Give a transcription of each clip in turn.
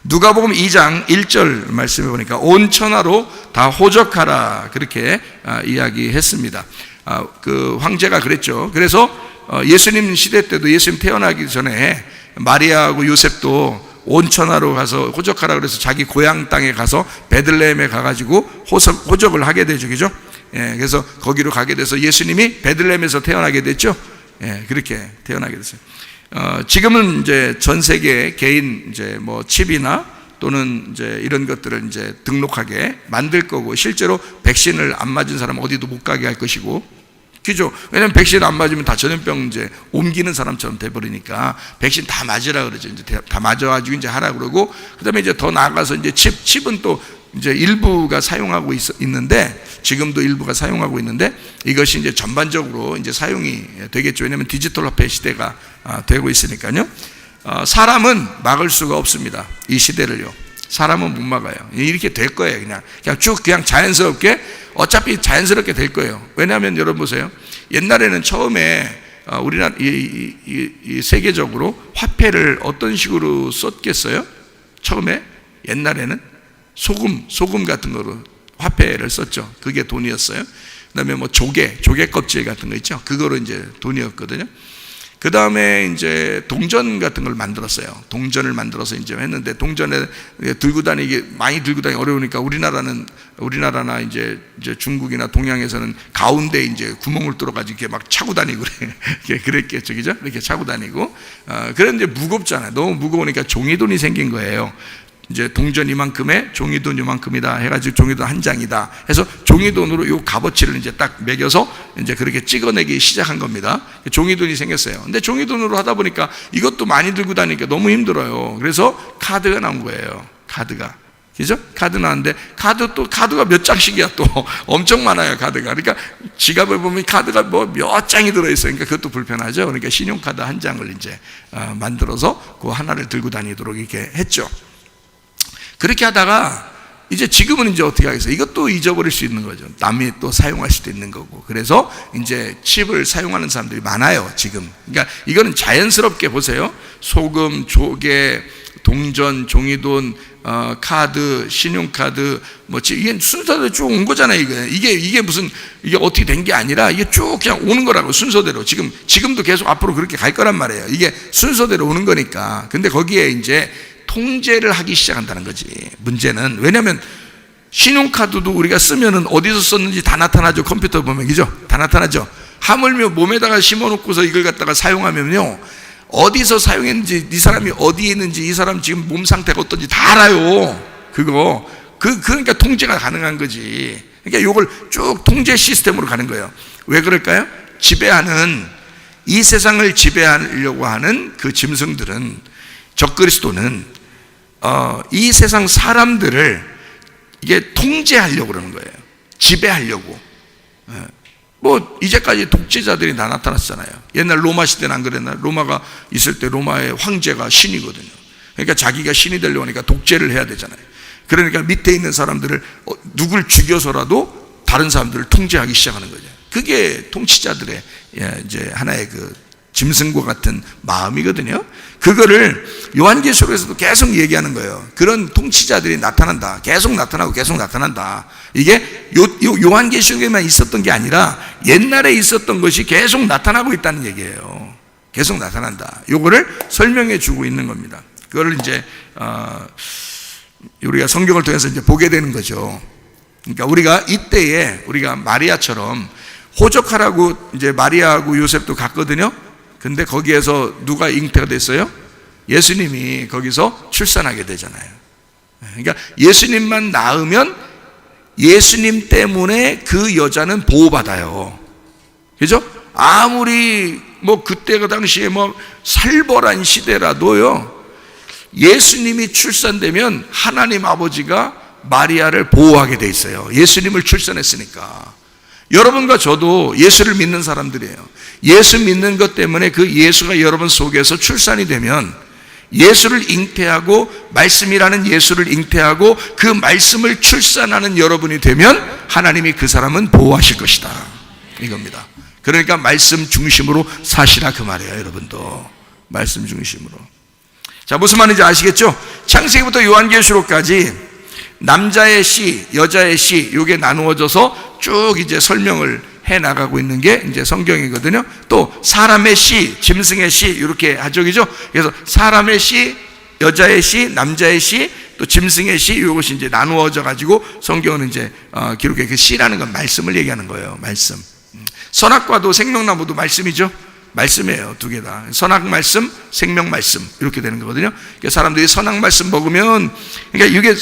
누가복음 2장 1절 말씀해 보니까 온 천하로 다 호적하라 그렇게 이야기했습니다. 그 황제가 그랬죠. 그래서 예수님 시대 때도 예수님 태어나기 전에 마리아하고 요셉도 온 천하로 가서 호적하라 그래서 자기 고향 땅에 가서 베들레헴에 가가지고 호적을 하게 되죠, 그죠? 예, 그래서 거기로 가게 돼서 예수님이 베들레헴에서 태어나게 됐죠. 예, 그렇게 태어나게 됐어요. 지금은 이제 전 세계 개인 이제 뭐 칩이나 또는 이제 이런 것들을 이제 등록하게 만들 거고, 실제로 백신을 안 맞은 사람 어디도 못 가게 할 것이고, 그죠? 왜냐면 백신 안 맞으면 다 전염병 이제 옮기는 사람처럼 돼버리니까 백신 다 맞으라 그러죠. 이제 다 맞아가지고 이제 하라 그러고, 그 다음에 이제 더 나아가서 이제 칩은 또 이제 일부가 사용하고 있는데, 지금도 일부가 사용하고 있는데, 이것이 이제 전반적으로 이제 사용이 되겠죠. 왜냐면 디지털 화폐 시대가 되고 있으니까요. 사람은 막을 수가 없습니다. 이 시대를요. 사람은 못 막아요. 이렇게 될 거예요. 그냥 쭉 그냥 자연스럽게, 어차피 자연스럽게 될 거예요. 왜냐하면 여러분 보세요. 옛날에는 처음에 우리나라 이 세계적으로 화폐를 어떤 식으로 썼겠어요? 처음에 옛날에는 소금 같은 거로 화폐를 썼죠. 그게 돈이었어요. 그다음에 뭐 조개 껍질 같은 거 있죠. 그거로 이제 돈이었거든요. 그 다음에 이제 동전 같은 걸 만들었어요. 동전을 만들어서 이제 했는데, 동전에 많이 들고 다니기 어려우니까 우리나라나 이제 중국이나 동양에서는 가운데 이제 구멍을 뚫어가지고 이렇게 막 차고 다니고 그랬겠죠, 그죠? 이렇게 차고 다니고. 그런데 무겁잖아요. 너무 무거우니까 종이돈이 생긴 거예요. 이제 동전 이만큼에 종이돈 이만큼이다 해가지고 종이돈 한 장이다 해서 종이돈으로 요 값어치를 이제 딱 매겨서 이제 그렇게 찍어내기 시작한 겁니다. 종이돈이 생겼어요. 근데 종이돈으로 하다 보니까 이것도 많이 들고 다니니까 너무 힘들어요. 그래서 카드가 나온 거예요. 카드가. 그죠? 카드 나왔는데, 카드가 몇 장씩이야 또. 엄청 많아요, 카드가. 그러니까 지갑을 보면 카드가 뭐 몇 장이 들어있어요. 그러니까 그것도 불편하죠. 그러니까 신용카드 한 장을 이제 만들어서 그 하나를 들고 다니도록 이렇게 했죠. 그렇게 하다가 이제 지금은 이제 어떻게 하겠어요? 이것도 잊어버릴 수 있는 거죠. 남이 또 사용할 수도 있는 거고. 그래서 이제 칩을 사용하는 사람들이 많아요, 지금. 그러니까 이거는 자연스럽게 보세요. 소금, 조개, 동전, 종이돈, 카드, 신용카드, 뭐 이게 순서대로 쭉 온 거잖아요. 이게 무슨 이게 어떻게 된 게 아니라 이게 쭉 그냥 오는 거라고, 순서대로. 지금도 계속 앞으로 그렇게 갈 거란 말이에요. 이게 순서대로 오는 거니까. 근데 거기에 이제 통제를 하기 시작한다는 거지. 문제는, 왜냐하면 신용카드도 우리가 쓰면은 어디서 썼는지 다 나타나죠. 컴퓨터 보면, 그죠? 다 나타나죠. 하물며 몸에다가 심어놓고서 이걸 갖다가 사용하면요, 어디서 사용했는지, 이 사람이 어디에 있는지, 이 사람 지금 몸 상태가 어떤지 다 알아요. 그러니까 통제가 가능한 거지. 그러니까 이걸 쭉 통제 시스템으로 가는 거예요. 왜 그럴까요? 이 세상을 지배하려고 하는 그 짐승들은, 적그리스도는 이 세상 사람들을 이게 통제하려고 그러는 거예요. 지배하려고. 뭐 이제까지 독재자들이 다 나타났잖아요. 옛날 로마 시대는 안 그랬나? 로마가 있을 때 로마의 황제가 신이거든요. 그러니까 자기가 신이 되려고 하니까 독재를 해야 되잖아요. 그러니까 밑에 있는 사람들을 누굴 죽여서라도 다른 사람들을 통제하기 시작하는 거죠. 그게 통치자들의 이제 하나의 그 짐승과 같은 마음이거든요. 그거를 요한계시록에서도 계속 얘기하는 거예요. 그런 통치자들이 나타난다. 계속 나타난다. 이게 요한계시록에만 있었던 게 아니라 옛날에 있었던 것이 계속 나타나고 있다는 얘기예요. 계속 나타난다. 요거를 설명해 주고 있는 겁니다. 그걸 이제 우리가 성경을 통해서 이제 보게 되는 거죠. 그러니까 우리가 이때에 우리가 마리아처럼 호적하라고 이제 마리아하고 요셉도 갔거든요. 근데 거기에서 누가 잉태가 됐어요? 예수님이 거기서 출산하게 되잖아요. 그러니까 예수님만 낳으면 예수님 때문에 그 여자는 보호받아요. 그죠? 아무리 뭐 그때 그 당시에 뭐 살벌한 시대라도요, 예수님이 출산되면 하나님 아버지가 마리아를 보호하게 돼 있어요. 예수님을 출산했으니까. 여러분과 저도 예수를 믿는 사람들이에요. 예수 믿는 것 때문에 그 예수가 여러분 속에서 출산이 되면, 예수를 잉태하고 말씀이라는 예수를 잉태하고 그 말씀을 출산하는 여러분이 되면 하나님이 그 사람은 보호하실 것이다, 이겁니다. 그러니까 말씀 중심으로 사시라 그 말이에요. 여러분도 말씀 중심으로. 자, 무슨 말인지 아시겠죠? 창세기부터 요한계시록까지 남자의 시, 여자의 시, 요게 나누어져서 쭉 이제 설명을 해 나가고 있는 게 이제 성경이거든요. 또 사람의 시, 짐승의 시, 이렇게 하죠. 그죠? 그래서 사람의 시, 여자의 시, 남자의 시, 또 짐승의 시, 이것이 이제 나누어져 가지고 성경은 이제 기록해. 그 시라는 건 말씀을 얘기하는 거예요. 말씀. 선악과도 생명나무도 말씀이죠. 말씀이에요. 두 개 다. 선악 말씀, 생명 말씀, 이렇게 되는 거거든요. 그러니까 사람들이 선악 말씀 먹으면, 그러니까 이게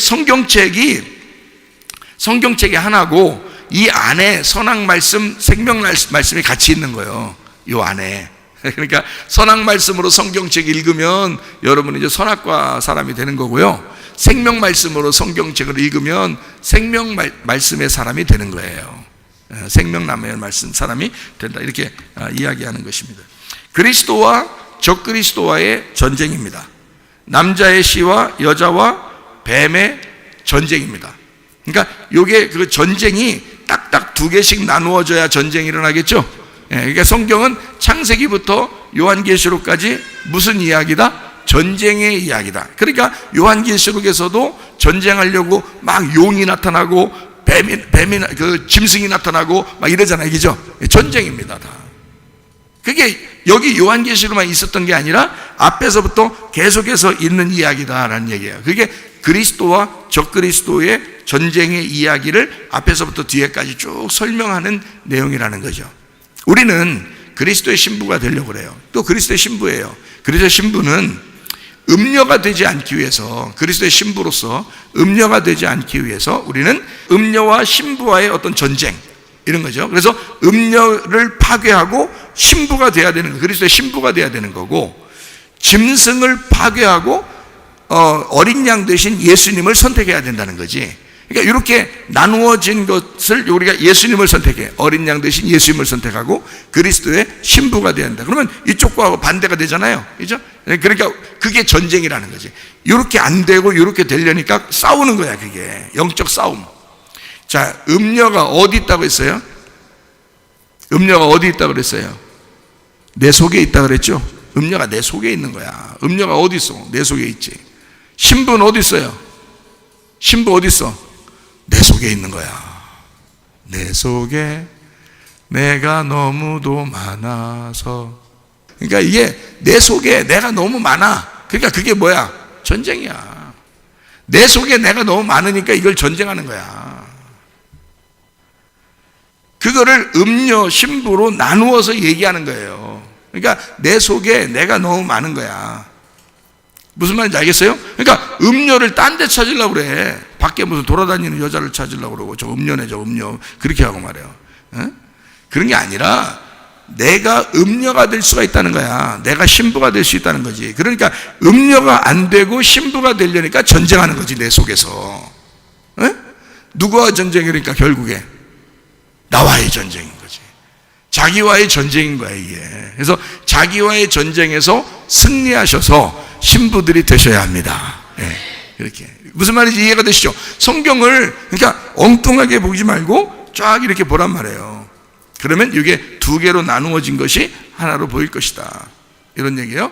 성경책이 하나고, 이 안에 선악 말씀, 생명 말씀이 같이 있는 거예요. 이 안에. 그러니까 선악 말씀으로 성경책 읽으면 여러분은 이제 선악과 사람이 되는 거고요. 생명 말씀으로 성경책을 읽으면 생명 말씀의 사람이 되는 거예요. 생명나무의 말씀 사람이 된다, 이렇게 이야기하는 것입니다. 그리스도와 적그리스도와의 전쟁입니다. 남자의 시와 여자와 뱀의 전쟁입니다. 그러니까 요게 그 전쟁이 딱딱 두 개씩 나누어져야 전쟁이 일어나겠죠. 그러니까 성경은 창세기부터 요한계시록까지 무슨 이야기다? 전쟁의 이야기다. 그러니까 요한계시록에서도 전쟁하려고 막 용이 나타나고 뱀이 그 짐승이 나타나고 막 이러잖아요. 그죠? 전쟁입니다, 다. 그게 여기 요한계시록만 있었던 게 아니라 앞에서부터 계속해서 있는 이야기다라는 얘기예요. 그게 그리스도와 적그리스도의 전쟁의 이야기를 앞에서부터 뒤에까지 쭉 설명하는 내용이라는 거죠. 우리는 그리스도의 신부가 되려고 그래요. 또 그리스도의 신부예요. 그리스도의 신부는 음녀가 되지 않기 위해서, 그리스도의 신부로서 음녀가 되지 않기 위해서 우리는 음녀와 신부와의 어떤 전쟁, 이런 거죠. 그래서 음녀를 파괴하고 신부가 돼야 되는, 그리스도의 신부가 돼야 되는 거고, 짐승을 파괴하고 어린 양 대신 예수님을 선택해야 된다는 거지. 그러니까 이렇게 나누어진 것을 우리가 예수님을 선택해, 어린 양 대신 예수님을 선택하고 그리스도의 신부가 돼야 한다. 그러면 이쪽과 반대가 되잖아요. 그죠? 그러니까 그게 전쟁이라는 거지. 이렇게 안 되고 이렇게 되려니까 싸우는 거야. 그게 영적 싸움. 자, 음녀가 어디 있다고 했어요? 음녀가 어디 있다고 그랬어요? 내 속에 있다고 그랬죠? 음녀가 내 속에 있는 거야. 음녀가 어디 있어? 내 속에 있지. 신부는 어디 있어요? 신부 어디 있어? 내 속에 있는 거야. 내 속에 내가 너무도 많아서. 그러니까 이게 내 속에 내가 너무 많아. 그러니까 그게 뭐야? 전쟁이야. 내 속에 내가 너무 많으니까 이걸 전쟁하는 거야. 그거를 음녀, 신부로 나누어서 얘기하는 거예요. 그러니까 내 속에 내가 너무 많은 거야. 무슨 말인지 알겠어요? 그러니까 음녀를 딴 데 찾으려고 그래. 밖에 무슨 돌아다니는 여자를 찾으려고 그러고, 저 음녀네, 저 음녀, 그렇게 하고 말해요. 그런 게 아니라 내가 음녀가 될 수가 있다는 거야. 내가 신부가 될 수 있다는 거지. 그러니까 음녀가 안 되고 신부가 되려니까 전쟁하는 거지, 내 속에서. 누구와 전쟁이니까 결국에 나와의 전쟁인 거지. 자기와의 전쟁인 거야, 이게. 그래서 자기와의 전쟁에서 승리하셔서 신부들이 되셔야 합니다. 이렇게. 무슨 말인지 이해가 되시죠? 성경을 그러니까 엉뚱하게 보지 말고 쫙 이렇게 보란 말이에요. 그러면 이게 두 개로 나누어진 것이 하나로 보일 것이다, 이런 얘기예요.